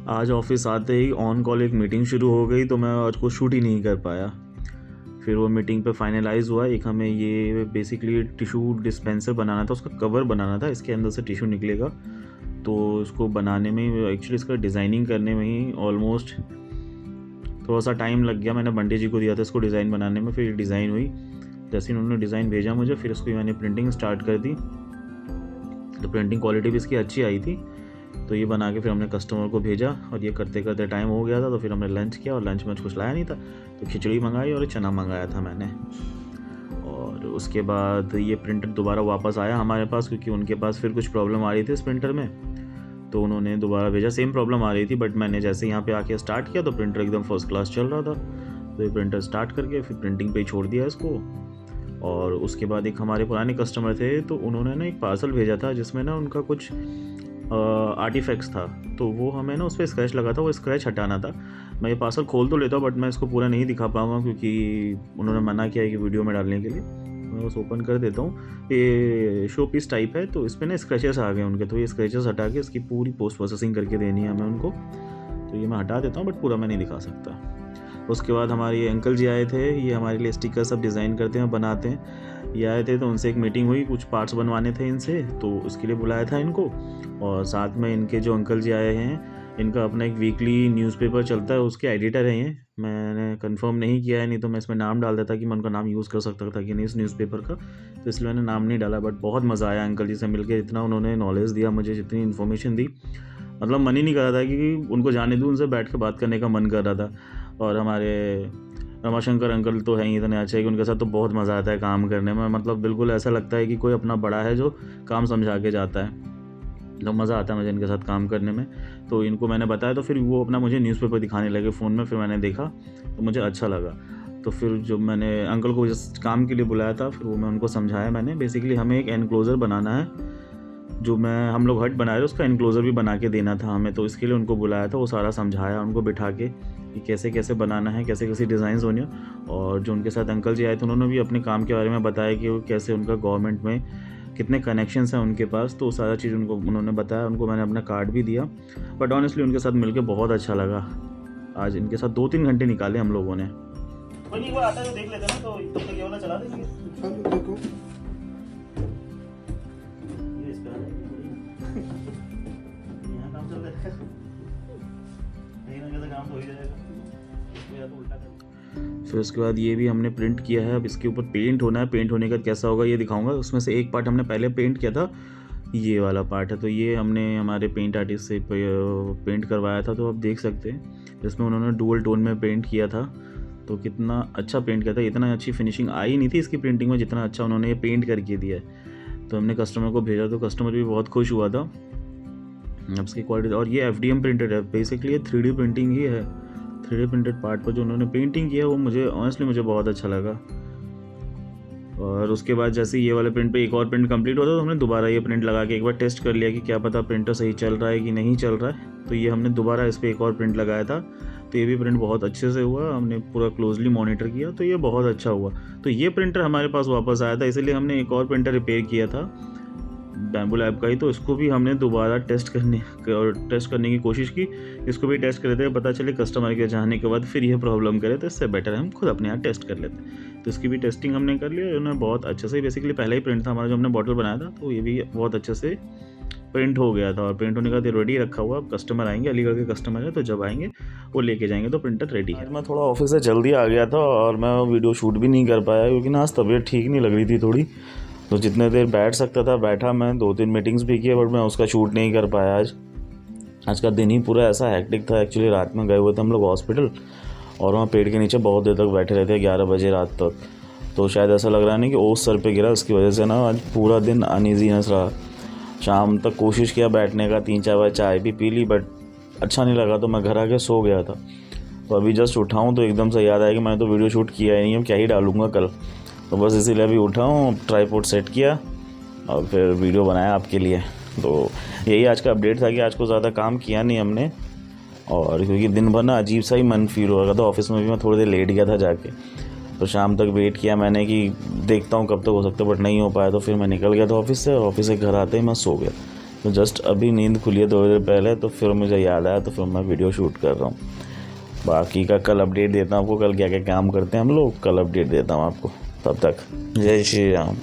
आज ऑफिस आते ही on call एक मीटिंग शुरू हो गई, तो मैं आज को शूट ही नहीं कर पाया। फिर वो मीटिंग पे फाइनलाइज़ हुआ, एक हमें ये बेसिकली टिशू डिस्पेंसर बनाना था, उसका कवर बनाना था, इसके अंदर से टिशू निकलेगा। तो उसको बनाने में एक्चुअली इसका डिज़ाइनिंग करने में ही ऑलमोस्ट थोड़ा सा टाइम लग गया। मैंने बंटी जी को दिया था इसको डिज़ाइन बनाने में, फिर डिज़ाइन हुई। जैसे उन्होंने डिज़ाइन भेजा मुझे, फिर उसकी मैंने प्रिंटिंग स्टार्ट कर दी। तो प्रिंटिंग क्वालिटी भी इसकी अच्छी आई थी। तो ये बना के फिर हमने कस्टमर को भेजा, और ये करते करते टाइम हो गया था। तो फिर हमने लंच किया, और लंच में कुछ लाया नहीं था, तो खिचड़ी मंगाई और चना मंगाया था मैंने। और उसके बाद ये प्रिंटर दोबारा वापस आया हमारे पास, क्योंकि उनके पास फिर कुछ प्रॉब्लम आ रही थी इस प्रिंटर में, तो उन्होंने दोबारा भेजा। सेम प्रॉब्लम आ रही थी, बट मैंने जैसे यहाँ पे आके स्टार्ट किया तो प्रिंटर एकदम फर्स्ट क्लास चल रहा था। तो ये प्रिंटर स्टार्ट करके फिर प्रिंटिंग पे ही छोड़ दिया इसको। और उसके बाद एक हमारे पुराने कस्टमर थे, तो उन्होंने ना एक पार्सल भेजा था जिसमें ना उनका कुछ आर्टिफैक्ट्स था। तो वो हमें ना उस पर स्क्रैच लगा था, वो स्क्रैच हटाना था। मैं ये पार्सल खोल तो लेता हूँ, बट मैं इसको पूरा नहीं दिखा पाऊँगा, क्योंकि उन्होंने मना किया है कि वीडियो में डालने के लिए। मैं बस ओपन कर देता हूँ। ये शो पीस टाइप है, तो इस पर ना स्क्रैचेस आ गए उनके, तो ये स्क्रैचेस हटा के इसकी पूरी पोस्ट प्रोसेसिंग करके देनी है हमें उनको। तो ये मैं हटा देता हूँ, बट पूरा मैं नहीं दिखा सकता। उसके बाद हमारे अंकल जी आए थे, ये हमारे लिए स्टिकर सब डिज़ाइन करते हैं, बनाते हैं। ये आए थे, तो उनसे एक मीटिंग हुई, कुछ पार्ट्स बनवाने थे इनसे, तो उसके लिए बुलाया था इनको। और साथ में इनके जो अंकल जी आए हैं, इनका अपना एक वीकली न्यूज़पेपर चलता है, उसके एडिटर हैं ये। मैंने कंफर्म नहीं किया है, नहीं तो मैं इसमें नाम डाल देता कि मैं उनका नाम यूज़ कर सकता था कि नहीं इस न्यूज़पेपर का, तो इसलिए मैंने नाम नहीं डाला। बट बहुत मज़ा आया अंकल जी से मिलकर, इतना उन्होंने नॉलेज दिया मुझे, जितनी इन्फॉर्मेशन दी, मतलब मन ही नहीं कर रहा था कि उनको जाने दूँ, उनसे बैठ के बात करने का मन कर रहा था। और हमारे रमाशंकर अंकल तो हैं ही इतने अच्छे कि उनके साथ तो बहुत मज़ा आता है काम करने में। मतलब बिल्कुल ऐसा लगता है कि कोई अपना बड़ा है जो काम समझा के जाता है। तो मज़ा आता है मुझे इनके साथ काम करने में। तो इनको मैंने बताया, तो फिर वो अपना मुझे न्यूज़पेपर दिखाने लगे फ़ोन में। फिर मैंने देखा तो मुझे अच्छा लगा। तो फिर जो मैंने अंकल को जिस काम के लिए बुलाया था, फिर वो मैं उनको समझाया मैंने। बेसिकली हमें एक एनक्लोज़र बनाना है, जो हम लोग हट बना रहे हैं, उसका एनक्लोज़र भी बना के देना था हमें। तो इसके लिए उनको बुलाया था, वो सारा समझाया उनको बिठा के कि कैसे कैसे बनाना है, कैसे कैसे डिज़ाइंस होनी है। और जो उनके साथ अंकल जी आए थे, उन्होंने भी अपने काम के बारे में बताया कि वो कैसे उनका गवर्नमेंट में कितने कनेक्शंस हैं उनके पास। तो सारा चीज़ उन्होंने बताया। उनको मैंने अपना कार्ड भी दिया। बट ऑनेस्टली उनके साथ मिलकर बहुत अच्छा लगा। आज इनके साथ 2-3 घंटे निकाले हम लोगों ने। कोई नहीं, वो आता है तो देख लेते हैं ना, तो तब तक ये वाला चला देंगे। देखो ये इस पे आ जाएगी। यहाँ काम चल रहा है, कहीं ना कहीं काम तो हो ही जाएगा, इसको या तो उल्टा कर। फिर उसके बाद ये भी हमने प्रिंट किया है। अब इसके ऊपर पेंट होना है। पेंट होने का कैसा होगा ये दिखाऊंगा। उसमें से एक पार्ट हमने पहले पेंट किया था, ये वाला पार्ट है। तो ये हमने हमारे पेंट आर्टिस्ट से पेंट करवाया था। तो आप देख सकते हैं इसमें उन्होंने डुअल टोन में पेंट किया था। तो कितना अच्छा पेंट किया था। इतना अच्छी फिनिशिंग आई नहीं थी इसकी प्रिंटिंग में जितना अच्छा उन्होंने ये पेंट करके दिया है। तो हमने कस्टमर को भेजा, तो कस्टमर भी बहुत खुश हुआ था अब इसकी क्वालिटी। और ये FDM प्रिंटेड है, बेसिकली ये 3D प्रिंटिंग ही है। 3D प्रिंटेड पार्ट पर जो उन्होंने पेंटिंग किया वो मुझे ऑनेस्टली बहुत अच्छा लगा। और उसके बाद जैसे ये वाले प्रिंट पे एक और प्रिंट कंप्लीट होता, तो हमने दोबारा ये प्रिंट लगा के एक बार टेस्ट कर लिया कि क्या पता प्रिंटर सही चल रहा है कि नहीं चल रहा है। तो ये हमने दोबारा इस पर एक और प्रिंट लगाया था। तो ये भी प्रिंट बहुत अच्छे से हुआ। हमने पूरा क्लोजली मॉनिटर किया, तो ये बहुत अच्छा हुआ। तो ये प्रिंटर हमारे पास वापस आया था, इसलिए हमने एक और प्रिंटर रिपेयर किया था बैम्बू लैब का ही। तो इसको भी हमने दोबारा टेस्ट करने की कोशिश की। इसको भी टेस्ट कर लेते हैं, पता चले कस्टमर के जाने के बाद फिर ये प्रॉब्लम करे, तो इससे बेटर है हम खुद अपने यहाँ टेस्ट कर लेते हैं। तो इसकी भी टेस्टिंग हमने कर लिया। उन्होंने बहुत अच्छे से, बेसिकली पहला ही प्रिंट था हमारा जो हमने बॉटल बनाया था, तो ये भी बहुत अच्छे से प्रिंट हो गया था। और प्रिंट होने का बाद रेडी रखा हुआ। अब कस्टमर आएंगे, अलीगढ़ के कस्टमर है, तो जब आएंगे वो लेके जाएंगे, तो प्रिंटर रेडी है। आज मैं थोड़ा ऑफिस से जल्दी आ गया था, और मैं वीडियो शूट भी नहीं कर पाया, क्योंकि ना आज तबीयत ठीक नहीं लग रही थी थोड़ी। तो जितने देर बैठ सकता था बैठा मैं, 2-3 मीटिंग्स भी किए, बट मैं उसका शूट नहीं कर पाया। आज का दिन ही पूरा ऐसा हैक्टिक था। एक्चुअली रात में गए हुए थे हम लोग हॉस्पिटल, और वहाँ पेड़ के नीचे बहुत देर तक बैठे रहते, 11 बजे रात तक। तो शायद ऐसा लग रहा नहीं कि ओस सर पे गिरा, उसकी वजह से ना आज पूरा दिन अनईजीनेस रहा। शाम तक कोशिश किया बैठने का, 3-4 बार चाय भी पी ली, बट अच्छा नहीं लगा, तो मैं घर आके सो गया था। तो अभी जस्ट उठा हूँ, तो एकदम से याद आया कि मैंने तो वीडियो शूट किया ही नहीं है, क्या ही डालूँगा कल। तो बस इसीलिए अभी उठा हूँ, ट्राइपॉड सेट किया और फिर वीडियो बनाया आपके लिए। तो यही आज का अपडेट था कि आज को ज़्यादा काम किया नहीं हमने, और क्योंकि दिन भर ना अजीब सा ही मन फील हो रहा था। ऑफिस में भी मैं थोड़ी देर लेट गया था जाके, तो शाम तक वेट किया मैंने कि देखता हूँ कब तक हो सकता है, बट नहीं हो पाया। तो फिर मैं निकल गया था ऑफिस से, और ऑफिस से घर आते ही मैं सो गया। तो जस्ट अभी नींद खुली है थोड़ी देर पहले, तो फिर मुझे याद आया, तो फिर मैं वीडियो शूट कर रहा हूँ। बाकी का कल अपडेट देता हूँ आपको, कल क्या क्या काम करते हैं हम लोग, कल अपडेट देता हूँ आपको। तब तक जय श्री राम।